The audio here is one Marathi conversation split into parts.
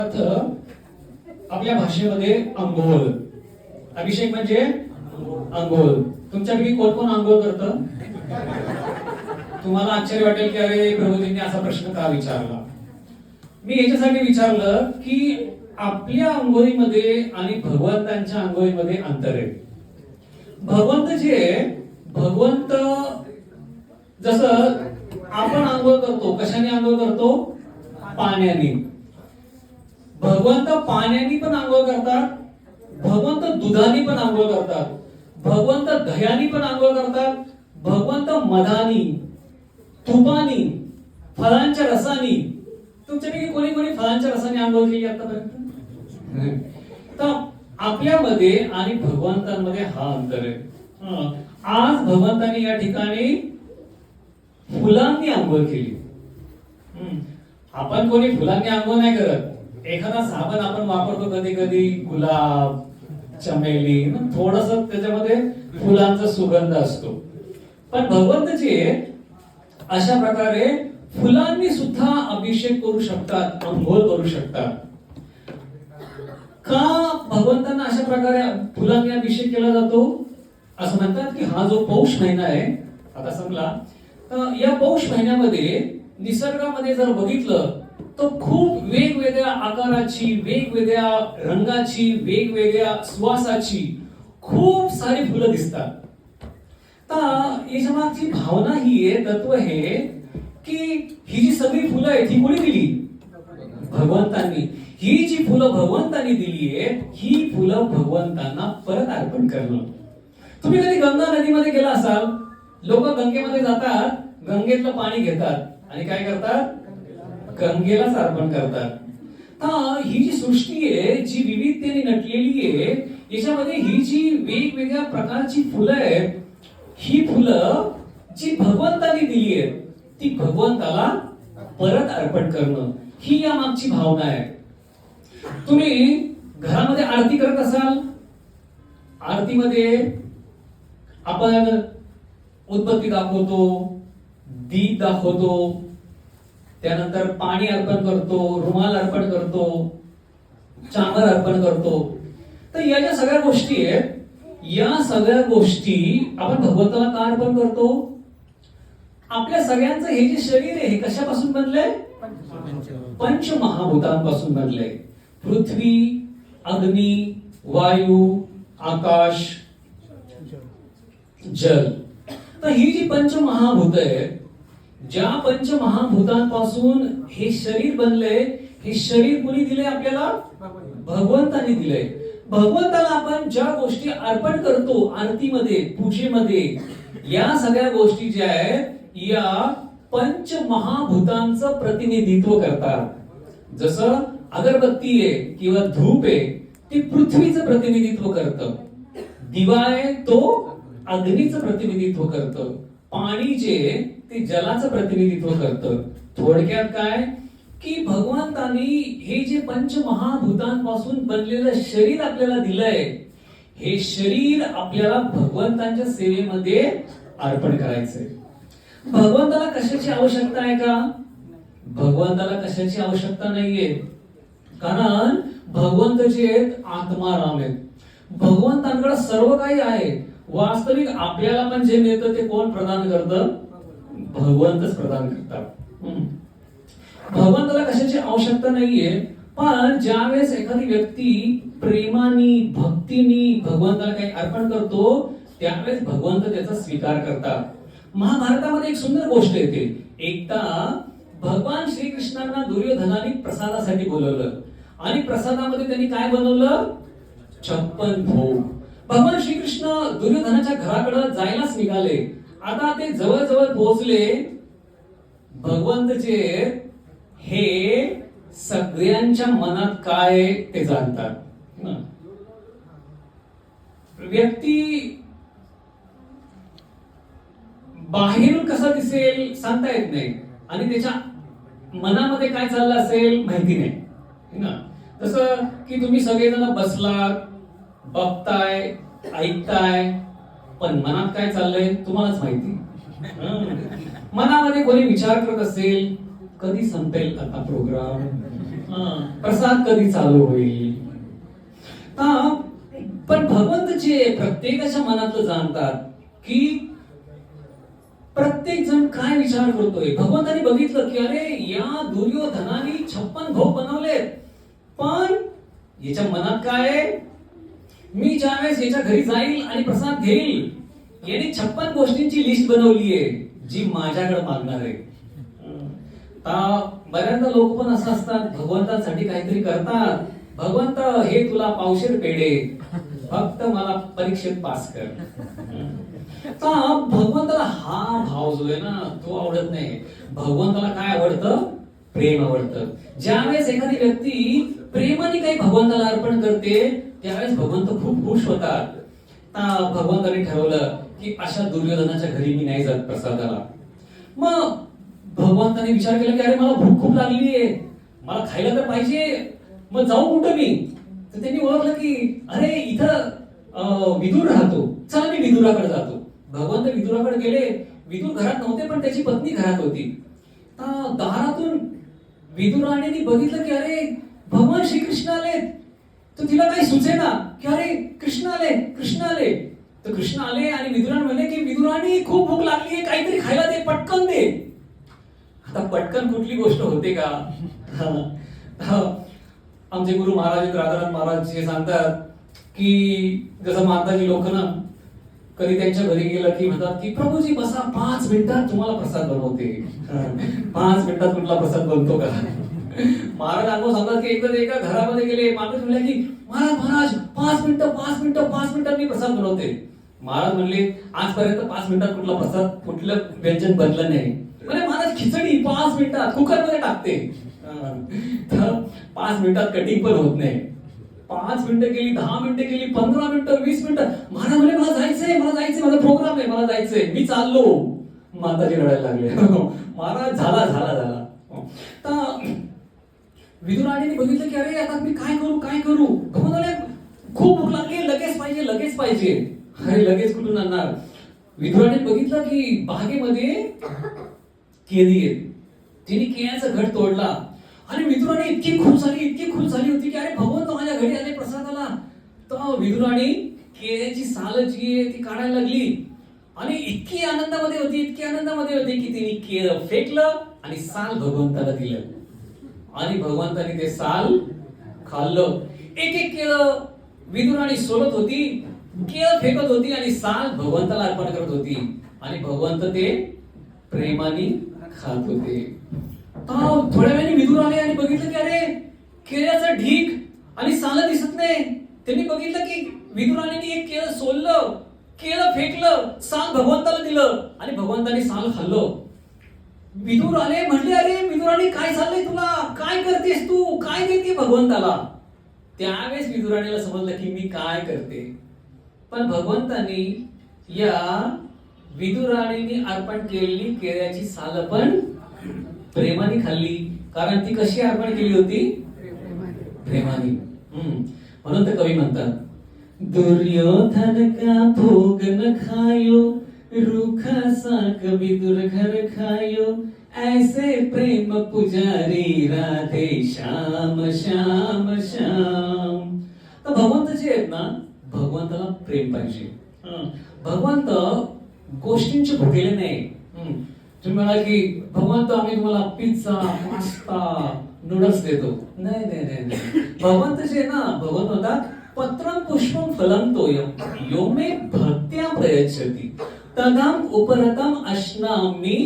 अर्थ आपल्या भाषेमध्ये अंघोळ. अभिषेक म्हणजे अंघोळ. तुमच्यापैकी कोण कोण अंघोळ करतं? तुम्हाला आश्चर्य वाटेल की अरे प्रभूजींनी असा प्रश्न का विचारला. मी याच्यासाठी विचारलं की आपल्या अंघोळीमध्ये आणि भगवंतांच्या अंघोळीमध्ये अंतर आहे. भगवंत जसं आपण आंघोळ करतो, कशाने आंघोळ करतो? पाण्याने. भगवंत पाण्याने पण आंघोळ करतात, भगवंत दुधाने पण आंघोळ करतात, भगवंत दह्याने पण आंघोळ करतात, भगवंत मधानी, तुपानी, फळांच्या रसानी. तुमच्यापैकी कोणी कोणी फळांच्या रसाने आंघोळ केली आतापर्यंत? तर आपल्यामध्ये आणि भगवंतांमध्ये हा अंतर आहे. आज भगवंतांनी या ठिकाणी फुलांनी आंघोळ केली. आपण कोणी फुलांनी आंघोळ नाही करत. एखादा साबण आपण वापरतो कधी कधी, गुलाब, चमेली, थोडस त्याच्यामध्ये फुलांचा सुगंध असतो. पण भगवंतची अशा प्रकारे फुलांनी सुद्धा अभिषेक करू शकतात, आंघोळ करू शकतात. का भगवंतांना अशा प्रकारे फुलांनी अभिषेक केला जातो? असं म्हणतात की हा जो पौष महिना आहे, आता समजा या पौष महिन्यामध्ये निसर्गामध्ये जर बघितलं तर खूप वेगवेगळ्या आकाराची, वेगवेगळ्या रंगाची, वेगवेगळ्या सुवासाची खूप सारी फुलं दिसतात. तर याच्या मागची भावना ही आहे, तत्व हे की ही जी सगळी फुलं आहेत ही कोणी दिली? भगवंतांनी. ही जी फुलं भगवंतांनी दिली आहे, ही फुलं भगवंतांना परत अर्पण करणं. तुम्ही कधी गंगा नदीमध्ये गेला असाल, लोक गंगेमध्ये जातात, गंगेतलं पाणी घेतात आणि काय करतात? गंगेलाच अर्पण करतात. ही जी सृष्टी आहे, जी विविधतेने नटलेली आहे, याच्यामध्ये ही जी वेगवेगळ्या प्रकारची फुलं आहेत, ही फुलं जी भगवंतांनी दिली आहेत, ती भगवंताला परत अर्पण करणं, ही या मागची भावना आहे. तुम्ही घरामध्ये आरती करत असाल, आरतीमध्ये आपण उदबत्ती दाखवतो, दीप दाखवतो, त्यानंतर पाणी अर्पण करतो, रुमाल अर्पण करतो, चामर अर्पण करतो. तर या ज्या सगळ्या गोष्टी आहेत, या सगळ्या गोष्टी आपण भगवंताला का अर्पण करतो? आपल्या सगळ्यांचं हे जे शरीर आहे हे कशापासून बनलंय? पंचमहाभूतांपासून बनलंय. पृथ्वी, अग्नी, वायू, आकाश, जल. तर ही जी पंचमहाभूत आहेत, ज्या पंचमहाभूतांपासून हे शरीर बनलंय, हे शरीर कोणी दिलंय आपल्याला? भगवंतांनी दिलंय. भगवंताला आपण ज्या गोष्टी अर्पण करतो आरतीमध्ये, पूजेमध्ये, या सगळ्या गोष्टी ज्या आहेत या पंचमहाभूतांचं प्रतिनिधित्व करतात. जसं अगरबत्ती आहे किंवा धूप आहे, ते पृथ्वीचं प्रतिनिधित्व करतं. दिवा आहे तो अग्नीचं प्रतिनिधित्व करतं. पाणी जे ते जलाचं प्रतिनिधित्व करतं. थोडक्यात काय की भगवंतांनी हे जे पंचमहाभूतांपासून बनलेलं शरीर आपल्याला दिलंय, हे शरीर आपल्याला भगवंतांच्या सेवेमध्ये अर्पण करायचंय. भगवंताला कशाची आवश्यकता आहे का? भगवंताला कशाची आवश्यकता नाहीये. कारण भगवंत जे आहेत आत्माराम आहेत. भगवंतांकडे सर्व काही आहे. वास्तविक आपल्याला पण जे मिळतं ते कोण प्रदान करतं? भगवंतच प्रदान करतात. भगवंताला कशाची आवश्यकता नाहीये. पण ज्यावेळेस एखादी व्यक्ती प्रेमानी, भक्तीनी भगवंताला काही अर्पण करतो, त्यावेळेस भगवंत त्याचा स्वीकार करतात. महाभारतामध्ये एक सुंदर गोष्ट येते. एकदा भगवान श्रीकृष्णांना दुर्योधनाने प्रसादासाठी बोलवलं आणि प्रसादामध्ये त्यांनी काय बनवलं? 56 भोग. भगवान श्रीकृष्ण दुर्योधनाच्या घराकडे जायलाच निघाले. आता ते जवळ जवळ पोहोचले. भगवंतचे हे सगळ्यांच्या मनात काय ते जाणतात. व्यक्ती बाहेरून कसा दिसेल सांगता येत नाही आणि त्याच्या मनामध्ये काय चाललं असेल माहिती नाही. तसं की तुम्ही सगळेजण बसलात, बघताय, ऐकताय, पण मनात काय चाललंय तुम्हालाच माहिती. मनामध्ये कोणी विचार करत असेल, कधी संपेल आता प्रोग्राम, प्रसाद कधी चालू होईल. पण भगवंत जे प्रत्येकाच्या मनातलं जाणतात की प्रत्येक जण काय विचार करतोय. भगवंतानी बघितलं की अरे या दुर्योधनाने 56 भाऊ बनवलेत, पण याच्या मनात काय आहे, मी ज्यावेळेस याच्या घरी जाईल आणि प्रसाद घेईल, याने 56 गोष्टींची लिस्ट बनवली आहे जी माझ्याकडे मागणार आहे. बऱ्याचदा लोक पण असं असतात, भगवंतांसाठी काहीतरी करतात. भगवंत हे तुला पावशेर पेढे, फक्त मला परीक्षेत पास कर. भगवंताला हा भाव जो आहे ना तो आवडत नाही. भगवंताला काय आवडतं, प्रेम आवडतं. ज्यावेळेस एखादी व्यक्ती प्रेमाने काही भगवंताला अर्पण करते त्यावेळेस भगवंत खूप खुश होतात. भगवंताने ठरवलं की अशा दुर्योधनाच्या घरी मी नाही जात प्रसादाला. मग भगवंताने विचार केला की अरे मला भूक खूप लागली आहे, मला खायला तर पाहिजे, मग जाऊ कुठं मी. तर त्यांनी ओळखलं की अरे इथं विदुर राहतो, चला मी विदुराकडे जातो. भगवंत विदुराकडे गेले. विदुर घरात नव्हते पण त्याची पत्नी घरात होती. दारातून विदुराणीने बघितलं की अरे भगवान श्रीकृष्ण आले. तर तिला काही सुचेना की अरे कृष्ण आले, कृष्ण आले. तर कृष्ण आले आणि विदुराने म्हणले की विदुराणी खूप भूक लागली आहे, काहीतरी खायला दे, पटकन दे. आता पटकन कुठली गोष्ट होते का. आमचे गुरु महाराज राधानाथ महाराज जे सांगतात की जसं माताजी लोक ना कधी त्यांच्या घरी गेलं की म्हणतात की प्रभूजी बसा, 5 मिनिटात तुम्हाला प्रसाद बनवते. 5 मिनिटात कुठला प्रसाद बनतो का. महाराज अनुभव सांगतात की एकदा एका घरामध्ये गेले, माणूस म्हणले की महाराज महाराज 5 मिनिटं मी प्रसाद बनवते. महाराज म्हणले आजपर्यंत 5 मिनिटात कुठला प्रसाद, कुठलं व्यंजन बनलं नाही. म्हणजे महाराज खिचडी 5 मिनिटात कुकर मध्ये टाकते. 5 मिनिटात कटिंग पण होत नाही. 5 मिनिटं गेली, 10 मिनिटं गेली, 15 मिनिटं, 20 मिनिटं. महाराज म्हणले मला जायचंय, माझा प्रोग्राम आहे, मला जायचंय, मी चाललो. माताजी रडायला लागले. महाराज झाला. तर विदुराणीने बघितलं की अरे आता मी काय करू. भगवंताला खूप भूक लागली, लगेच पाहिजे. अरे लगेच कुठून आणणार. विदुराणीने बघितलं की बागेमध्ये केळी आहेत. तिने केळ्याचा घट तोडला आणि विदुराणी इतकी खुश झाली होती की अरे भगवंत माझ्या घरी आले प्रसादाला. तर विदुराणी केळ्याची साल जी आहे ती काढायला लागली आणि इतकी आनंदामध्ये होती की तिने केळं फेकलं आणि साल भगवंताला दिलं. आणि भगवंताने ते साल खाल्लं. एक केळं विदुराणी सोलत होती, केळं फेकत होती आणि साल भगवंताला अर्पण करत होती. आणि भगवंत ते प्रेमाने खात होते. थोड्या वेळाने विदुर आले आणि बघितलं की अरे केळ्याचा ढीक आणि साल दिसत नाही. त्यांनी बघितलं की विदुराणीने एक केळं सोललं, केळं फेकलं, साल भगवंताला दिलं आणि भगवंताने साल खाल्लं. विदुर आले, म्हणले अरे विदुराणी काय चाललंय तुला, काय करतेस तू, काय देते भगवंताला. त्यावेळेस विदुराणीला समजलं की मी काय करते. पण भगवंतानी या विदुराणीने अर्पण केलेली केळ्याची साल पण प्रेमाने खाल्ली. कारण ती कशी अर्पण केली होती, प्रेमाने. म्हणून तर कवी म्हणतात दुर्योधन का भोग न खायो, रूखा साक विदुर घर खायो, ऐसे प्रेम पुजारी राधे श्याम श्याम श्याम. तर भगवंत जे आहेत ना, भगवंताला प्रेम पाहिजे. भगवंत गोष्टींचे भुकेले नाही. तुम्ही म्हणाल की भगवंत आम्ही तुम्हाला पिझ्झा, पास्ता, नूडल्स देतो. नाही. भगवंत जे ना, भगवंत म्हणतात पत्रं पुष्पं फलं तोयं यो मे भक्त्या प्रयच्छति तदाम उपरतम अश्नामी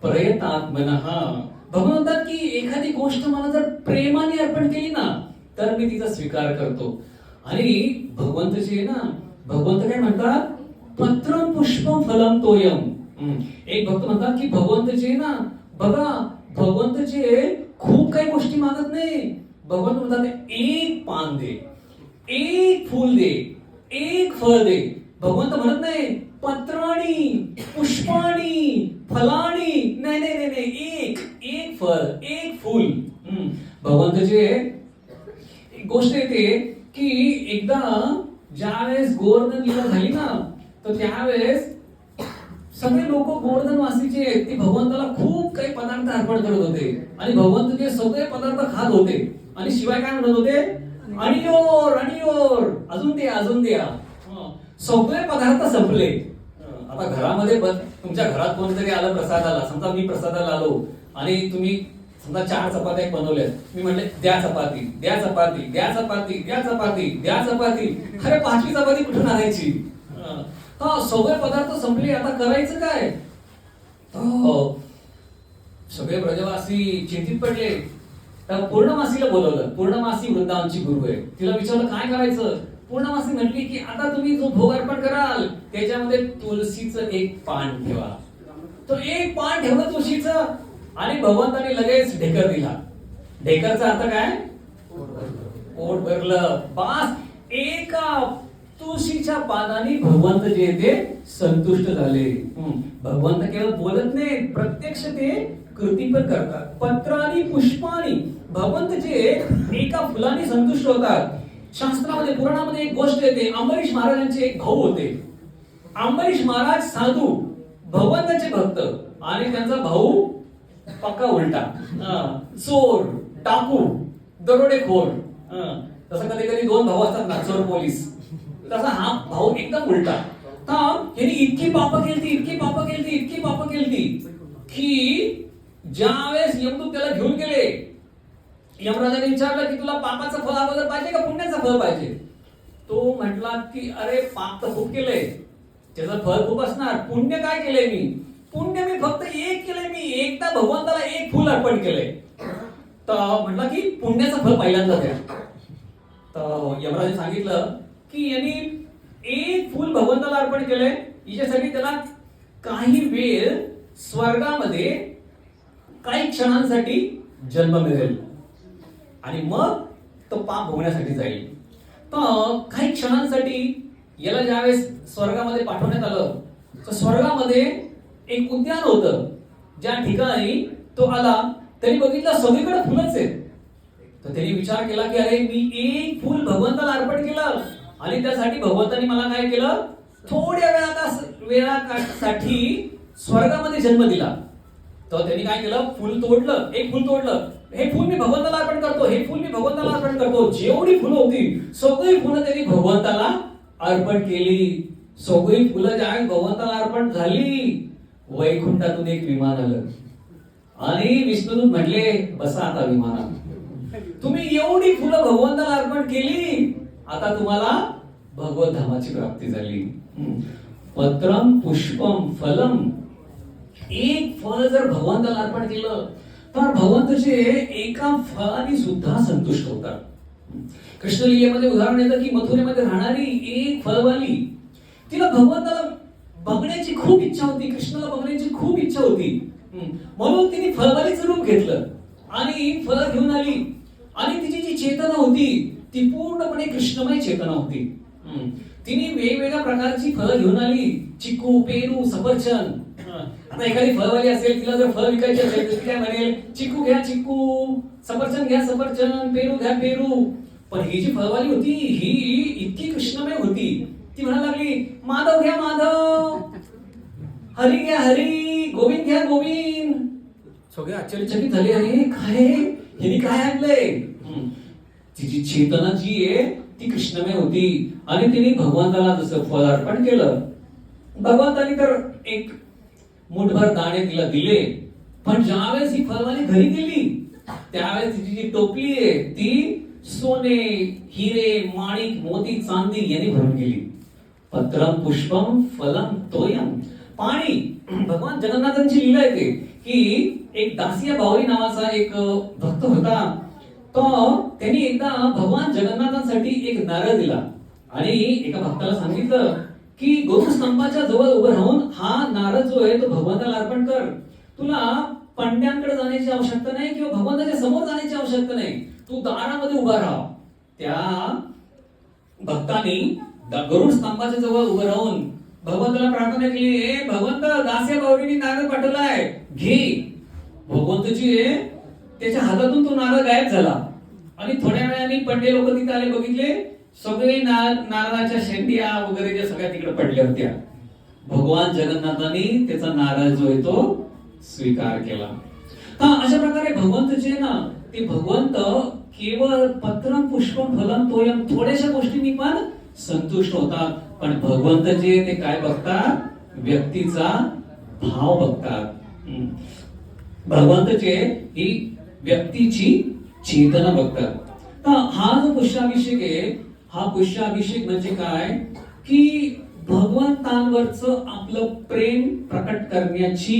प्रयतात्मनः. भगवंत म्हणतात की एखादी गोष्ट मला जर प्रेमाने अर्पण केली ना तर मी तिचा स्वीकार करतो. आणि भगवंत जे ना, भगवंत काय म्हणतात पत्रं पुष्पं फलं तोयं. एक भक्त म्हणतात की भगवंत जे ना, बघा भगवंत जे खूप काही गोष्टी मागत नाही. भगवंत म्हणतात एक पान दे, एक फूल दे, एक फळ दे. भगवंत म्हणत नाही पत्राणी, पुष्पाणी, फलाणी. नाही, एक फळ, एक फूल. भगवंत जे एक गोष्ट येते की एकदा ज्यावेळेस गोवर्धन लीला झाली ना, तर त्यावेळेस सगळे लोक गोवर्धन वासीचे आहेत, ते भगवंताला खूप काही पदार्थ अर्पण करत होते आणि भगवंत ते सगळे पदार्थ खात होते आणि शिवाय काय म्हणत होते, आणियोर आणियोर, अजून द्या अजून द्या. सगळे पदार्थ संपले. आता घरामध्ये तुमच्या घरात कोणतरी आलं प्रसादाला, समजा मी प्रसादाला आलो आणि तुम्ही समजा 4 चपात्या बनवल्यात, मी म्हटले द्या चपाती द्या चपाती द्या चपाती द्या चपाती द्या चपाती, अरे 5वी चपाती कुठून आणायची? सगळे पदार्थ संपले, आता करायचं काय? सगळे ब्रजवासी चिंतित पडले. तर पूर्णमासीला बोलवलं. पूर्णमासी वृंदावनची गुरु आहे. तिला विचारलं काय करायचं? पूर्णमासी म्हटली की आता तुम्ही जो भोग अर्पण कराल त्याच्यामध्ये तुळशीचं एक पान ठेवा. तो एक पान ठेवलं तुळशीचं आणि भगवंताने लगेच ढेकर दिला. ढेकरचा अर्थ काय? पोट भरलं. बास, एका तुळशीच्या पानाने भगवंत जे ते संतुष्ट झाले. भगवंत केवळ बोलत नाही, प्रत्यक्ष ते कृती पण करतात. पत्रानी पुष्पानी भगवंत जे एका फुलाने संतुष्ट होतात. शास्त्रामध्ये पुराणामध्ये एक गोष्ट येते, अंबरीश महाराजांचे एक भाऊ होते. अंबरीश महाराज साधू, भगवंताचे भक्त, आणि त्यांचा भाऊ पक्का उलटा, चोर, डाकू, दरोडेखोर. तसं कधी कधी 2 भाऊ असतात ना, चोर पोलीस, तसा हा भाऊ एकदम उलटा. यांनी इतकी पाप केली इतकी पाप केली की ज्यावेळेस यमदूत त्याला घेऊन गेले, यमराजाने विचारलं की तुला पापाचं फळ अगोदर पाहिजे का पुण्याचं फळ पाहिजे? तो म्हटला की अरे पाप तर खूप केलंय, त्याचं फळ खूप असणार. पुण्य काय केलंय मी? पुण्य मी फक्त एक केलंय, मी एकदा भगवंताला एक फुल अर्पण केलंय. तर म्हटला की पुण्याचं फळ पहिल्यांदा द्या. तर यमराजाने सांगितलं की यांनी एक फुल भगवंताला अर्पण केलंय, याच्यासाठी त्याला काही वेळ स्वर्गामध्ये काही क्षणांसाठी जन्म मिळेल आणि मग तो पाप भोगण्यासाठी जाईल. तर काही क्षणांसाठी याला ज्यावेळेस स्वर्गामध्ये पाठवण्यात आलं, तर स्वर्गामध्ये एक उद्यान होतं. ज्या ठिकाणी तो आला त्यांनी बघितलं सगळीकडे फुलंच आहेत. तर त्यांनी विचार केला की अरे मी एक फुल भगवंताला अर्पण केलं आणि त्यासाठी भगवंतानी मला काय केलं, थोड्या वेळासाठी स्वर्गामध्ये जन्म दिला. तर त्यांनी काय केलं, फुल तोडलं, एक फुल तोडलं. हे फुल मी भगवंताला अर्पण करतो, हे फुल मी भगवंताला अर्पण करतो. जेवढी फुलं होती सगळी फुलं त्यांनी भगवंताला अर्पण केली. सगळी फुलं ज्या भगवंताला अर्पण झाली, वैकुंठातून एक विमान आलं आणि विष्णुदूत म्हटले बसा आता विमानात. तुम्ही एवढी फुलं भगवंताला अर्पण केली, आता तुम्हाला भगवत धामाची प्राप्ती झाली. पत्रम पुष्पम फलम, एक फळ जर भगवंताला अर्पण केलं तर भगवंताचे एका फळाने सुद्धा संतुष्ट होतात. कृष्णलीलेमध्ये उदाहरण येतं की मथुरेमध्ये राहणारी एक फळवाली, तिला भगवंताला बघण्याची खूप इच्छा होती, कृष्णाला बघण्याची खूप इच्छा होती. म्हणून तिने फळवालीचं रूप घेतलं आणि फळं घेऊन आली आणि तिची जी चेतना होती ती पूर्णपणे कृष्णमय चेतना होती. तिने वेगवेगळ्या प्रकारची फळं घेऊन आली, चिकू, पेरू, सफरचंद. आता एखादी फळवाली असेल, तिला जर फळ विकायची असेल तर ती काय म्हणेल, चिकू घ्या चिकू, सफरचंद घ्या सफरचंद, पेरू घ्या पेरू. पण ही जी फळवाली होती ही इतकी कृष्णमय होती, ती म्हणायला लागली माधव घ्या माधव, हरी घ्या हरी, गोविंद घ्या गोविंद. सगळे आश्चर्यचकित झाले, अरे काय हिने काय आणलंय? तिची चेतना जी आहे ती कृष्णमय होती आणि तिने भगवंताला जसं फळ अर्पण केलं, भगवंताने तर एक मुठभर दाणे तिला दिले. पण ज्यावेळेस ही फळवाली घरी गेली त्यावेळेस तिची जी टोपली आहे ती सोने, हिरे, माणिक, मोती, चांदी यांनी भरून गेली. पत्रम पुष्पम फलम तोयम, पाणी. भगवान जगन्नाथांची लीला येते की एक दासिया बावरी नावाचा एक भक्त होता. तो त्यांनी एकदा भगवान जगन्नाथांसाठी एक नारळ दिला आणि एका भक्ताला सांगितलं की गोस्तंभाच्या जवळ उभं राहून हा नारळ जो आहे तो भगवंताला अर्पण कर. तुला पंड्यांकडे जाण्याची आवश्यकता नाही किंवा भगवंताच्या समोर जाण्याची आवश्यकता नाही, तू दारामध्ये उभा राहा. त्या भक्तांनी गरुड स्तंभाच्या जवळ उभं राहून भगवंताला प्रार्थना केली, हे भगवंत दासिया बावरीने नारळ पाठवलाय, घे. भगवंतची त्याच्या हातातून तो नारळ गायब झाला आणि थोड्या वेळाने पंडे लोक तिथे आले, बघितले सगळे नारळाच्या शेंडिया वगैरे ज्या सगळ्या तिकडे पडल्या होत्या. भगवान जगन्नाथांनी त्याचा नारळ जो आहे तो स्वीकार केला. तर अशा प्रकारे भगवंत जे ना ते भगवंत केवळ पत्रम पुष्पम फलम तोयम थोड्याशा गोष्टींनी पण संतुष्ट होतात. पण भगवंत जे ते काय बघतात? व्यक्तीचा भाव बघतात. भगवंतचे ही व्यक्तीची चेतना बघतात. तर हा जो पुष्याभिषेक आहे, हा पुष्याभिषेक म्हणजे काय की भगवंतांवरच आपलं प्रेम प्रकट करण्याची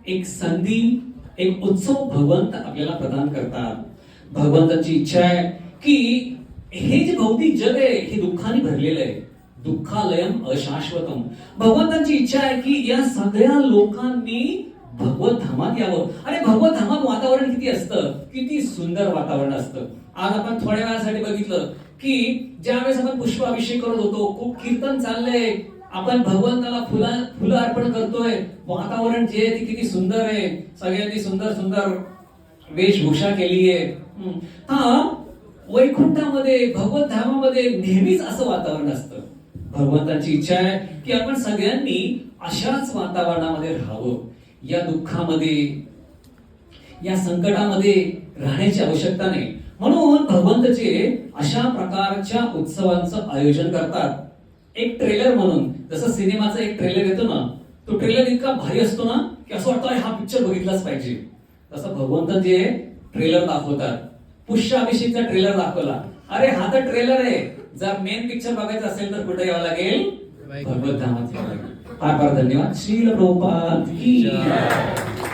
एक संधी, एक उत्सव भगवंत आपल्याला प्रदान करतात. भगवंताची इच्छा आहे की हे जे भौतिक जग आहे हे दुःखाने भरलेलं आहे. दुःखालयम अशाश्वतम. भगवंताची इच्छा आहे की या सगळ्या लोकांनी भगवत धामात यावं. अरे भगवत धामात वातावरण किती असतं, किती सुंदर वातावरण असतं. आज आपण थोड्या वेळासाठी बघितलं की ज्यावेळेस आपण पुष्पाभिषेक करत होतो, खूप कीर्तन चाललंय, आपण भगवंताला फुलं अर्पण करतोय, वातावरण जे आहे ते किती सुंदर आहे, सगळ्यांनी सुंदर सुंदर वेशभूषा केली आहे. हा वैकुंठामध्ये भगवत धामामध्ये नेहमीच असं वातावरण असतं. भगवंताची इच्छा आहे की आपण सगळ्यांनी अशाच वातावरणामध्ये राहावं. या दुःखामध्ये, या संकटामध्ये राहण्याची आवश्यकता नाही. म्हणून भगवंतचे अशा प्रकारच्या उत्सवांचं आयोजन करतात. एक ट्रेलर म्हणून, जसं सिनेमाचा एक ट्रेलर येतो ना, तो ट्रेलर इतका भारी असतो ना की असं वाटतं हा पिक्चर बघितलाच पाहिजे. तसं भगवंत जे ट्रेलर दाखवतात. पुष्याभिषेकचा ट्रेलर दाखवला, अरे हा तर ट्रेलर आहे. जर मेन पिक्चर बघायचं असेल तर कुठे यावं लागेल? भगवत धामात यावं लागेल. फार फार धन्यवाद. श्रील प्रभुपाद की जय.